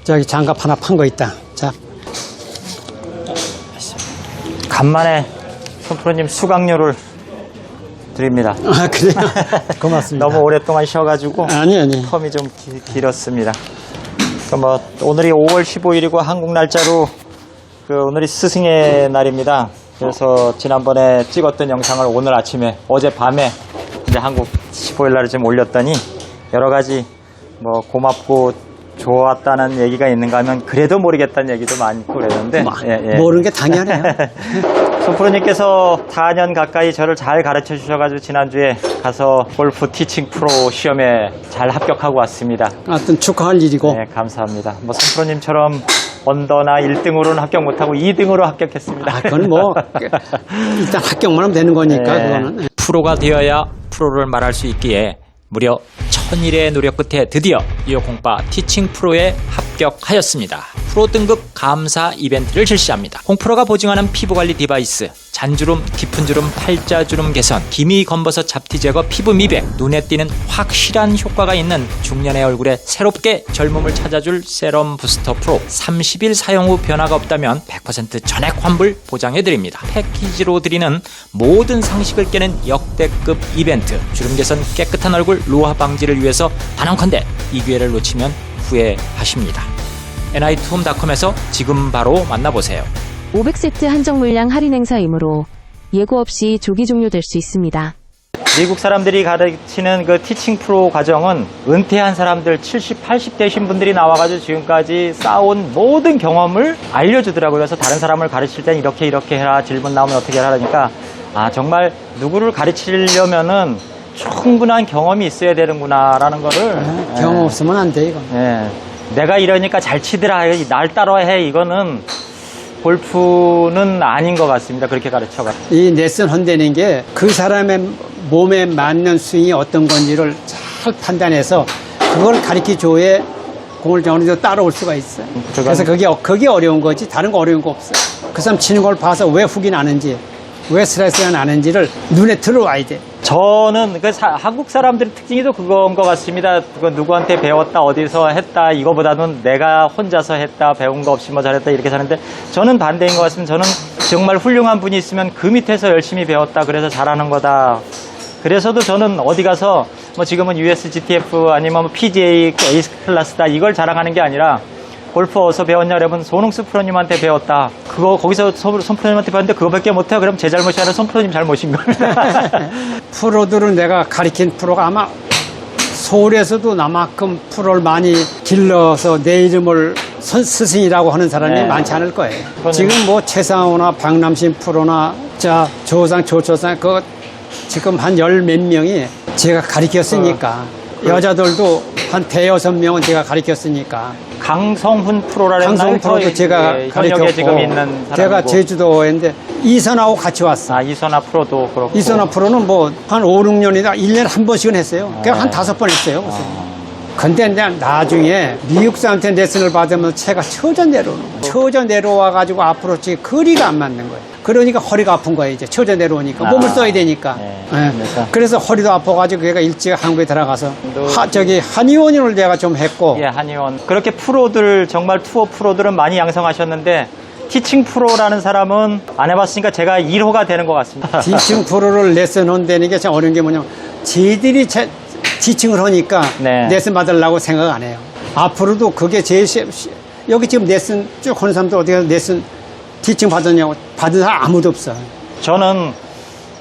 저기 장갑 하나 판 거 있다. 자. 간만에 손프로님 수강료를 드립니다. 아, 그래요? 고맙습니다. 너무 오랫동안 쉬어가지고 아니. 텀이 좀 길었습니다. 뭐 오늘이 5월 15일이고 한국 날짜로 오늘이 스승의 날입니다. 그래서 지난번에 찍었던 영상을 오늘 아침에 어젯밤에 이제 한국 15일 날에 좀 올렸더니 여러 가지 뭐 고맙고 좋았다는 얘기가 있는가 하면 그래도 모르겠다는 얘기도 많고 그랬는데 모르는 게 당연해요. 손프로님께서 4년 가까이 저를 잘 가르쳐 주셔가지고 지난주에 가서 골프 티칭 프로 시험에 잘 합격하고 왔습니다. 하여튼 축하할 일이고. 네, 감사합니다. 뭐 손프로님처럼 언더나 1등으로는 합격 못하고 2등으로 합격했습니다. 아, 그건 뭐 일단 합격만 하면 되는 거니까 네. 그거는. 프로가 되어야 프로를 말할 수 있기에 무려 1000일의 노력 끝에 드디어 뉴욕 공파 티칭 프로에 합격하였습니다. 프로 등급 감사 이벤트를 실시합니다. 홍프로가 보증하는 피부관리 디바이스, 잔주름, 깊은 주름, 팔자주름 개선, 기미 검버섯 잡티 제거, 피부 미백, 눈에 띄는 확실한 효과가 있는 중년의 얼굴에 새롭게 젊음을 찾아줄 세럼 부스터 프로. 30일 사용 후 변화가 없다면 100% 전액 환불 보장해드립니다. 패키지로 드리는 모든 상식을 깨는 역대급 이벤트, 주름 개선, 깨끗한 얼굴, 노화 방지를 위해서 단언컨대 이 기회를 놓치면 후회하십니다. nitohome.com에서 지금 바로 만나보세요. 500세트 한정 물량 할인 행사이므로 예고 없이 조기 종료될 수 있습니다. 미국 사람들이 가르치는 그 티칭 프로 과정은 은퇴한 사람들 70, 80 되신 분들이 나와가지고 지금까지 쌓아온 모든 경험을 알려주더라고요. 그래서 다른 사람을 가르칠 땐 이렇게 해라, 질문 나오면 어떻게 하라니까 정말 누구를 가르치려면은 충분한 경험이 있어야 되는구나라는 거를 경험 없으면 안 돼, 이거. 내가 이러니까 잘 치더라, 날 따라해, 이거는 골프는 아닌 것 같습니다. 그렇게 가르쳐가. 이 레슨 한다는 게 그 사람의 몸에 맞는 스윙이 어떤 건지를 잘 판단해서 그걸 가르쳐줘야 공을 어느 정도 따라올 수가 있어요. 그래서 그게 어려운 거지 다른 거 어려운 거 없어요. 그 사람 치는 걸 봐서 왜 훅이 나는지, 왜 스트레스가 나는지를 눈에 들어와야 돼. 저는 한국 사람들의 특징이 그건 것 같습니다. 그거 누구한테 배웠다, 어디서 했다, 이거보다는 내가 혼자서 했다, 배운 거 없이 뭐 잘했다, 이렇게 사는데 저는 반대인 것 같습니다. 저는 정말 훌륭한 분이 있으면 그 밑에서 열심히 배웠다, 그래서 잘하는 거다. 그래서도 저는 어디 가서 뭐 지금은 USGTF 아니면 PGA 에이스 클래스다, 이걸 자랑하는 게 아니라 골프 어디서 배웠냐 그러면 손흥수 프로님한테 배웠다. 거기서 손 프로님한테 배웠는데 그거밖에 못해요. 그럼 제 잘못이 아니라 손 프로님 잘못인 겁니다. 프로들은 내가 가르친 프로가 아마 서울에서도 나만큼 프로를 많이 길러서 내 이름을 스승이라고 하는 사람이 많지 않을 거예요. 지금 뭐 최상호나 박남신 프로나 조상, 조초상 지금 한 열 몇 명이 제가 가르쳤으니까 여자들도 한 대여섯 명은 제가 가르쳤으니까. 강성훈 프로라는 강성훈 프로도 제가 가르쳤고 지금 있는 사람이고. 제가 제주도에인데 이선하고 같이 왔어. 이선아 프로도 그렇고. 이선아 프로는 뭐 한 5, 6년이다 1년에 한 번씩은 했어요. 그냥 한 5번 했어요. 근데 이제 나중에 미국 사람한테 레슨을 받으면서 채가 처져 내려오는 거예요. 처져 내려와가지고 앞으로 지금 거리가 안 맞는 거예요. 그러니까 허리가 아픈 거예요. 이제 처져 내려오니까 몸을 써야 되니까. 그래서 허리도 아파가지고 걔가 일찍 한국에 들어가서 한의원을 내가 좀 했고. 예, 한의원. 그렇게 프로들, 정말 투어 프로들은 많이 양성하셨는데 티칭 프로라는 사람은 안 해봤으니까 제가 1호가 되는 것 같습니다. 티칭 프로를 레슨 한다는 게 참 어려운 게 뭐냐면 쟤들이 티칭을 하니까 레슨 받으려고 생각 안 해요. 앞으로도 그게 제일 여기 지금 레슨 쭉 하는 사람들 어디 가서 레슨 티칭 받았냐고 받은 사람 아무도 없어. 저는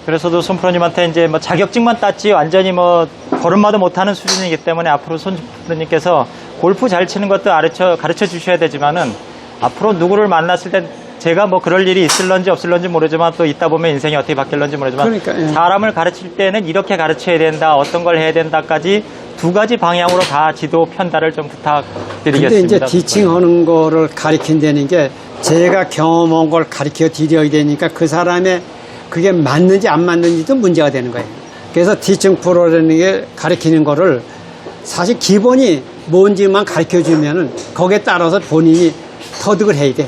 그래서도 손 프로님한테 이제 뭐 자격증만 땄지 완전히 뭐 걸음마도 못하는 수준이기 때문에 앞으로 손 프로님께서 골프 잘 치는 것도 가르쳐 주셔야 되지만은 앞으로 누구를 만났을 때 제가 뭐 그럴 일이 있을런지 없을런지 모르지만 또 있다 보면 인생이 어떻게 바뀔런지 모르지만 사람을 가르칠 때는 이렇게 가르쳐야 된다, 어떤 걸 해야 된다까지 두 가지 방향으로 다 지도 편달을 좀 부탁드리겠습니다. 근데 이제 티칭하는 거를 가르친다는 게 제가 경험한 걸 가르쳐 드려야 되니까 그 사람의 그게 맞는지 안 맞는지도 문제가 되는 거예요. 그래서 티칭 프로라는 게 가르치는 거를 사실 기본이 뭔지만 가르쳐 주면은 거기에 따라서 본인이 터득을 해야 돼.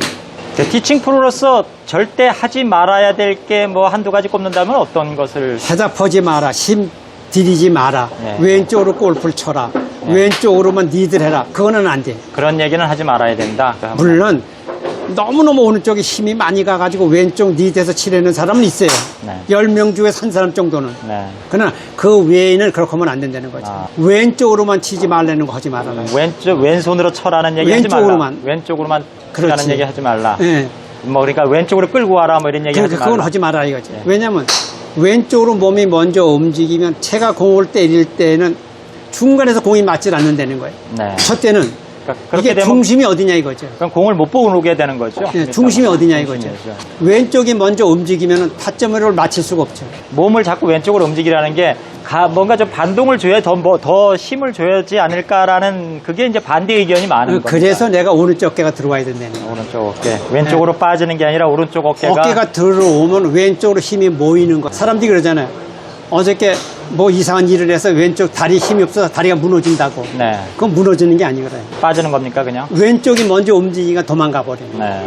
티칭 프로로서 절대 하지 말아야 될 게 뭐 한두 가지 꼽는다면 어떤 것을? 해답하지 마라. 힘 들이지 마라. 왼쪽으로 골프를 쳐라. 왼쪽으로만 니들 해라. 그거는 안 돼. 그런 얘기는 하지 말아야 된다. 물론 너무너무 오른쪽에 힘이 많이 가가지고 왼쪽 니드에서 치려는 사람은 있어요. 네. 10명 중에 한 사람 정도는. 네. 그러나 그 외에는 그렇게 하면 안 된다는 거죠. 아. 왼쪽으로만 치지 말라는 거 하지 말아라. 왼손으로 쳐라는 얘기 하지 말라. 왼쪽으로만. 왼쪽으로만 그렇지. 치라는 얘기 하지 말라. 예. 뭐 그러니까 왼쪽으로 끌고 와라 뭐 이런 얘기 하지 그건 말라. 하지 말아라 이거지. 네. 왜냐면 왼쪽으로 몸이 먼저 움직이면 채가 공을 때릴 때는 중간에서 공이 맞질 않는다는 거예요. 네. 첫 때는 그러니까 그렇게 이게 되면 중심이 어디냐 이거죠. 그럼 공을 못 보고 오게 되는 거죠. 예, 중심이 어디냐 이거죠. 중심이죠. 왼쪽이 먼저 움직이면 타점을 맞출 수가 없죠. 몸을 자꾸 왼쪽으로 움직이라는 게 뭔가 좀 반동을 줘야 더 힘을 줘야지 않을까라는 그게 이제 반대 의견이 많은 겁니다. 그래서 내가 오른쪽 어깨가 들어와야 된다는 거예요. 오른쪽 어깨 왼쪽으로 빠지는 게 아니라 오른쪽 어깨가 들어오면 왼쪽으로 힘이 모이는 거. 사람들이 그러잖아요. 어저께 뭐 이상한 일을 해서 왼쪽 다리 힘이 없어서 다리가 무너진다고. 네. 그건 무너지는 게 아니거든요. 빠지는 겁니까 그냥? 왼쪽이 먼저 움직이니까 도망가 버려요. 네.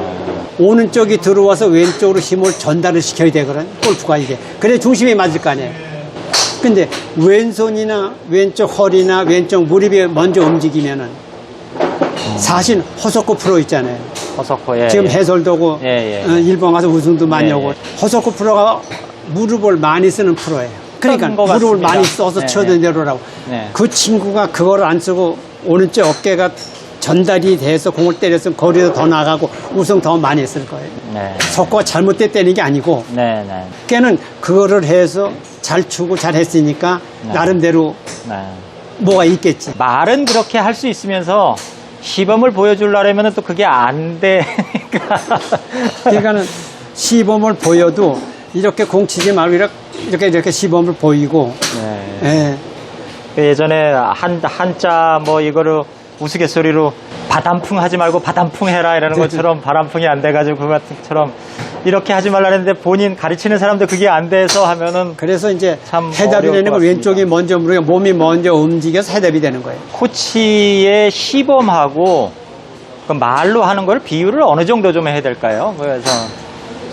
오른쪽이 들어와서 왼쪽으로 힘을 전달을 시켜야 되거든. 골프가 이게. 그래 중심이 맞을 거 아니에요. 근데 왼손이나 왼쪽 허리나 왼쪽 무릎이 먼저 움직이면은 사실 허석구 프로 있잖아요. 허석호 예. 지금 예. 해설도고 예, 예. 일본 가서 우승도 많이 예, 오고 예. 허석구 프로가 무릎을 많이 쓰는 프로예요. 그러니까 것 무릎을 같습니다. 많이 써서 네, 쳐야 네. 내려라고. 네. 그 친구가 그걸 안 쓰고 오른쪽 어깨가 전달이 돼서 공을 때렸으면 거리도 더 나가고 우승 더 많이 했을 거예요. 네. 석구가 잘못됐다는 게 아니고 네, 네. 걔는 그거를 해서 잘 추고 잘 했으니까 네. 나름대로 네. 뭐가 있겠지. 말은 그렇게 할 수 있으면서 시범을 보여주려면 또 그게 안 되니까. 그러니까는 시범을 보여도 이렇게 공 치지 말고 이렇게 시범을 보이고 네. 예. 예전에 한자 뭐 이거를 우스갯소리로 바람풍 하지 말고 바람풍 해라 이러는 것처럼 바람풍이 안 돼가지고 그거 같은처럼 이렇게 하지 말라 했는데 본인 가르치는 사람도 그게 안 돼서 하면은 그래서 이제 참 해답이 어려울 되는 것 건 왼쪽이 같습니다. 먼저 무르게 몸이 먼저 움직여서 해답이 되는 거예요. 코치의 시범하고 그 말로 하는 걸 비율을 어느 정도 좀 해야 될까요? 그래서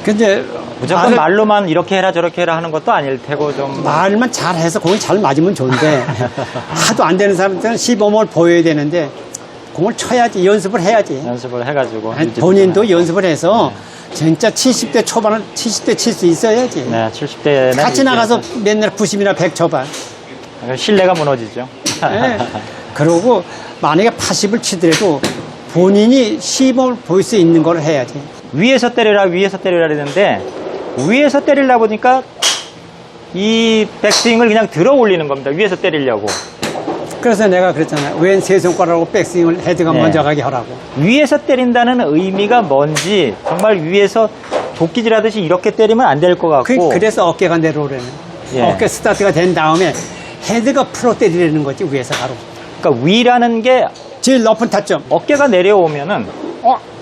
근데 무조건 말로만 이렇게 해라 저렇게 해라 하는 것도 아닐 테고 좀 말만 잘해서 공이 잘 맞으면 좋은데 하도 안 되는 사람들은 시범을 보여야 되는데 공을 쳐야지 연습을 해야지. 연습을 해가지고 아니, 본인도 연습을 해서 진짜 70대 초반을 70대 칠 수 있어야지. 네, 70대는 같이 나가서 맨날 90이나 100 쳐봐. 신뢰가 무너지죠. 네. 그러고 만약에 80을 치더라도 본인이 시범을 보일 수 있는 걸 해야지. 위에서 때리라 했는데 위에서 때리려 보니까 이 백스윙을 그냥 들어 올리는 겁니다. 위에서 때리려고. 그래서 내가 그랬잖아요. 왼 세 손가락으로 백스윙을 헤드가 네. 먼저 가게 하라고. 위에서 때린다는 의미가 뭔지 정말 위에서 도끼질하듯이 이렇게 때리면 안 될 것 같고 그래서 어깨가 내려오려는. 예. 어깨 스타트가 된 다음에 헤드가 풀어 때리려는 거지 위에서 바로. 그러니까 위라는 게 제일 높은 타점. 어깨가 내려오면은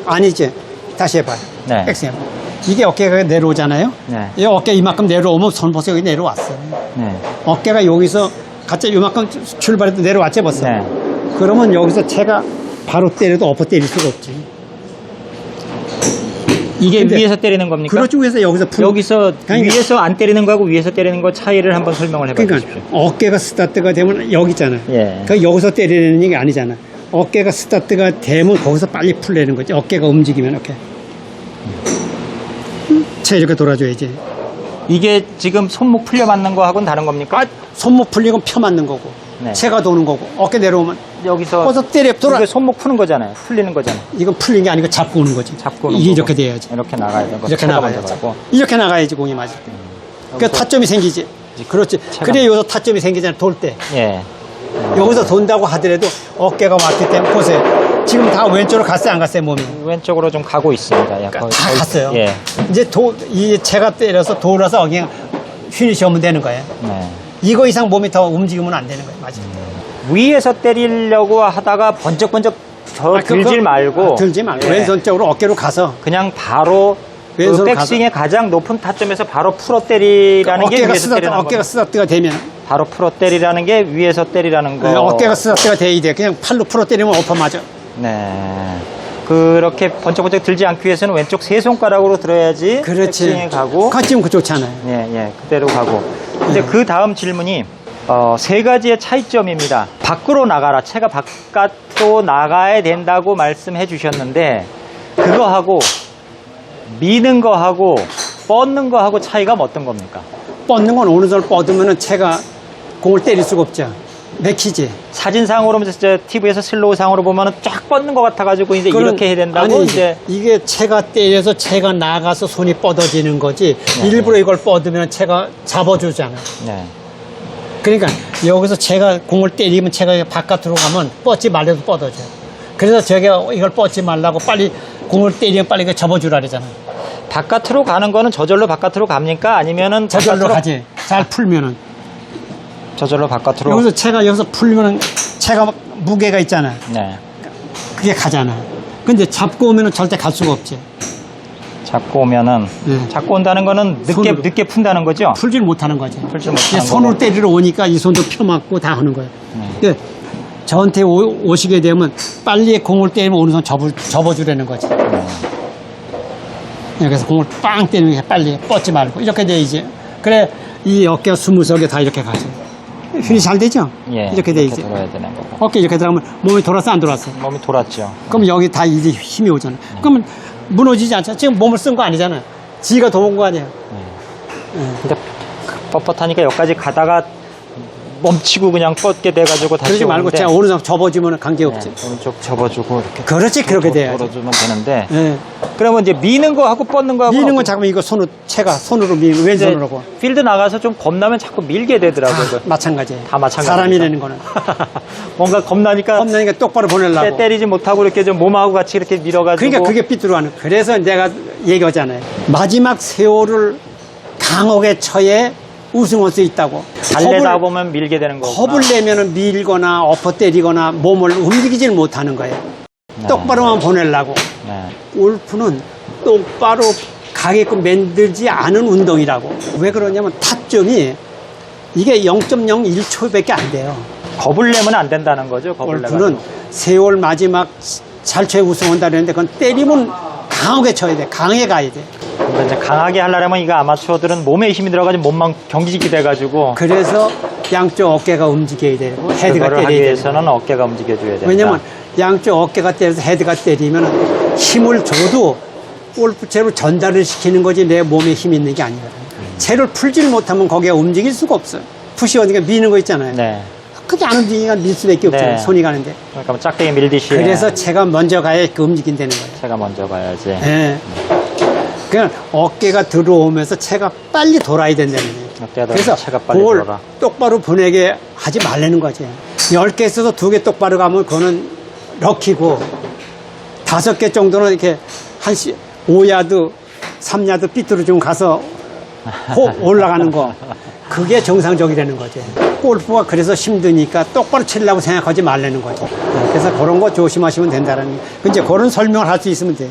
아니지. 다시 해봐요. 네. 백스윙. 이게 어깨가 내려오잖아요. 네. 이 어깨 이만큼 내려오면 손 보세요. 여기 내려왔어요. 네. 어깨가 여기서 갑자기 이만큼 출발해도 내려왔지 벌써. 네. 그러면 여기서 채가 바로 때려도 엎어 때릴 수가 없지. 이게 근데 위에서 때리는 겁니까? 그렇죠. 위에서 여기서 여기서 그러니까 위에서 안 때리는 거하고 위에서 때리는 거 차이를 한번 설명을 해봐 그러니까 주십시오. 어깨가 스타트가 되면 여기 있잖아. 예. 그러니까 여기서 때리는 게 아니잖아. 어깨가 스타트가 되면 거기서 빨리 풀리는 거지. 어깨가 움직이면 이렇게. 채 이렇게 돌아줘야지. 이게 지금 손목 풀려 맞는 거하고는 다른 겁니까? 손목 풀리고 펴 맞는 거고. 네. 채가 도는 거고. 어깨 내려오면 여기서 거기서 때려 돌아. 이게 손목 푸는 거잖아요. 풀리는 거잖아요. 이건 풀린 게 아니고 잡고 오는 거지. 잡고 오는 이게 거고. 이렇게 돼야지. 이렇게 나가야 되고 이렇게 차가 나가야지. 먼저 가고. 이렇게 나가야지 공이 맞을 때. 그러니까 타점이 생기지. 그렇지. 그래 여기서 타점이 생기잖아. 돌 때. 예. 여기서 돈다고 하더라도 어깨가 맞기 때문에 보세요. 지금 다 왼쪽으로 갔어요, 안 갔어요, 몸이? 왼쪽으로 좀 가고 있습니다. 약간 다 갔어요. 예. 이제 이 채가 때려서 돌아서 그냥 휘니시 하면 되는 거예요. 네. 이거 이상 몸이 더 움직이면 안 되는 거예요, 맞아요. 위에서 때리려고 하다가 번쩍번쩍 들질 말고 들지 말고 예. 왼손 쪽으로 어깨로 가서 그냥 바로 그 왼손 백스윙의 가장 높은 타점에서 바로 풀어 때리라는 게 위에서 때리는 어깨가 겁니다. 스타트가 되면 바로 풀어 때리라는 게 위에서 때리라는 거. 어깨가 스타트가 돼야 돼. 그냥 팔로 풀어 때리면 엎어 맞아. 네. 그렇게 번쩍번쩍 들지 않기 위해서는 왼쪽 세 손가락으로 들어야지 그렇지. 백스윙에 가고 같이 면 그 좋잖아요. 예, 예. 그대로 가고. 근데 그 다음 질문이 세 가지의 차이점입니다. 밖으로 나가라. 채가 바깥으로 나가야 된다고 말씀해 주셨는데 그거하고 미는 거하고 뻗는 거하고 차이가 어떤 겁니까? 뻗는 건 어느 정도 뻗으면 채가 공을 때릴 수가 없죠. 맥히지. 사진상으로 이제 TV에서 슬로우상으로 보면은 쫙 뻗는 것 같아가지고 이제 이렇게 해야 된다고 아니, 이제 이게 채가 때려서 채가 나가서 손이 뻗어지는 거지. 일부러 이걸 뻗으면 채가 잡아주잖아. 네. 그러니까 여기서 채가 공을 때리면 채가 바깥으로 가면 뻗지 말래도 뻗어져. 그래서 제가 이걸 뻗지 말라고 빨리 공을 때리면 빨리 이거 접어주라 그러잖아. 바깥으로 가는 거는 저절로 바깥으로 갑니까? 아니면은 저절로 바깥으로- 가지. 잘 풀면은. 저절로 바깥으로. 여기서 채가 여기서 풀면은 채가 막 무게가 있잖아. 네. 그게 가잖아. 근데 잡고 오면은 절대 갈 수가 없지. 잡고 오면은 네. 잡고 온다는 거는 손으로. 늦게 푼다는 거죠? 풀질 못하는 거지. 풀질 못하는 이게 손으로 거고. 때리러 오니까 이 손도 펴맞고 다 하는 거예요. 네. 근데 저한테 오시게 되면 빨리 공을 때리면 어느 손 접어주라는 거지. 그래서 공을 빵 때리는 게 빨리 뻗지 말고 이렇게 돼 이제. 그래 이 어깨가 스무스하게 다 이렇게 가죠. 휠이 잘 되죠? 예. 이렇게 돼 이제. 돌아야 되는 거고. 어깨 이렇게 들어가면 몸이 돌아서 안 돌아서. 몸이 돌았죠. 그럼 여기 다 이제 힘이 오잖아. 그러면 무너지지 않잖아. 지금 몸을 쓴 거 아니잖아. 지가 도운 거 아니야. 근데 뻣뻣하니까 여기까지 가다가 멈추고 그냥 뻗게 돼가지고 다시 그러지 말고 오는데 제가 어느 정도 접어주면 관계없지. 네, 오른쪽 접어주고 이렇게 그렇지, 그렇게 돼야지. 돌아주면 되는데 예. 그러면 이제 미는 거하고 뻗는 거하고 미는 건 잠깐만 이거 손으로 채가 손으로 미는 왼손으로 필드 나가서 좀 겁나면 자꾸 밀게 되더라고요. 다 마찬가지예요. 다 마찬가지입니다. 사람이라는 거는 뭔가 겁나니까 겁나니까 똑바로 보내려고. 때리지 못하고 이렇게 좀 몸하고 같이 이렇게 밀어가지고 그러니까 그게 삐뚤어하는. 그래서 내가 얘기하잖아요. 마지막 세월을 강하게 쳐에 우승할 수 있다고. 달래다 보면 밀게 되는 거고 겁을 내면은 밀거나 엎어 때리거나 몸을 움직이질 못하는 거예요. 똑바로만 보내려고. 네. 골프는 똑바로 가게끔 만들지 않은 운동이라고. 왜 그러냐면 타점이 이게 0.01초밖에 안 돼요. 겁을 내면 안 된다는 거죠. 겁을 골프는 내가지고. 세월 마지막 잘 쳐야 우승한다 그랬는데 그건 때리면 강하게 쳐야 돼. 강하게 가야 돼. 근데 이제 강하게 하려면 이거 아마추어들은 몸에 힘이 들어가지고 몸만 경직이 돼가지고 그래서 양쪽 어깨가 움직여야 되고 헤드가 그거를 하기 때려야 되고. 위해서는 어깨가 움직여줘야 된다. 왜냐면 양쪽 어깨가 때려서 헤드가 때리면 힘을 줘도 골프채로 전달을 시키는 거지 내 몸에 힘이 있는 게 아니거든요. 채를 풀질 못하면 거기가 움직일 수가 없어요. 푸시 어디가 미는 거 있잖아요. 네. 그게 안 움직이니까 밀 수밖에 없잖아요. 네. 손이 가는데. 그러니까 뭐 짝대기 밀듯이 그래서 채가 먼저 가야 그 움직인다는 거예요. 제가 먼저 가야지. 예. 그냥 어깨가 들어오면서 채가 빨리 돌아야 된다는 거예요. 어깨가 그래서 채가 빨리 공을 돌아라. 똑바로 보내게 하지 말라는 거지. 10개 있어서 2개 똑바로 가면 그거는 럭키고 5개 정도는 이렇게 5야드, 3야드 삐뚤어 좀 가서 올라가는 거. 그게 정상적이라는 거지. 골프가 그래서 힘드니까 똑바로 치려고 생각하지 말라는 거죠. 그래서 그런 거 조심하시면 된다는 거. 이제 그런 설명을 할 수 있으면 돼.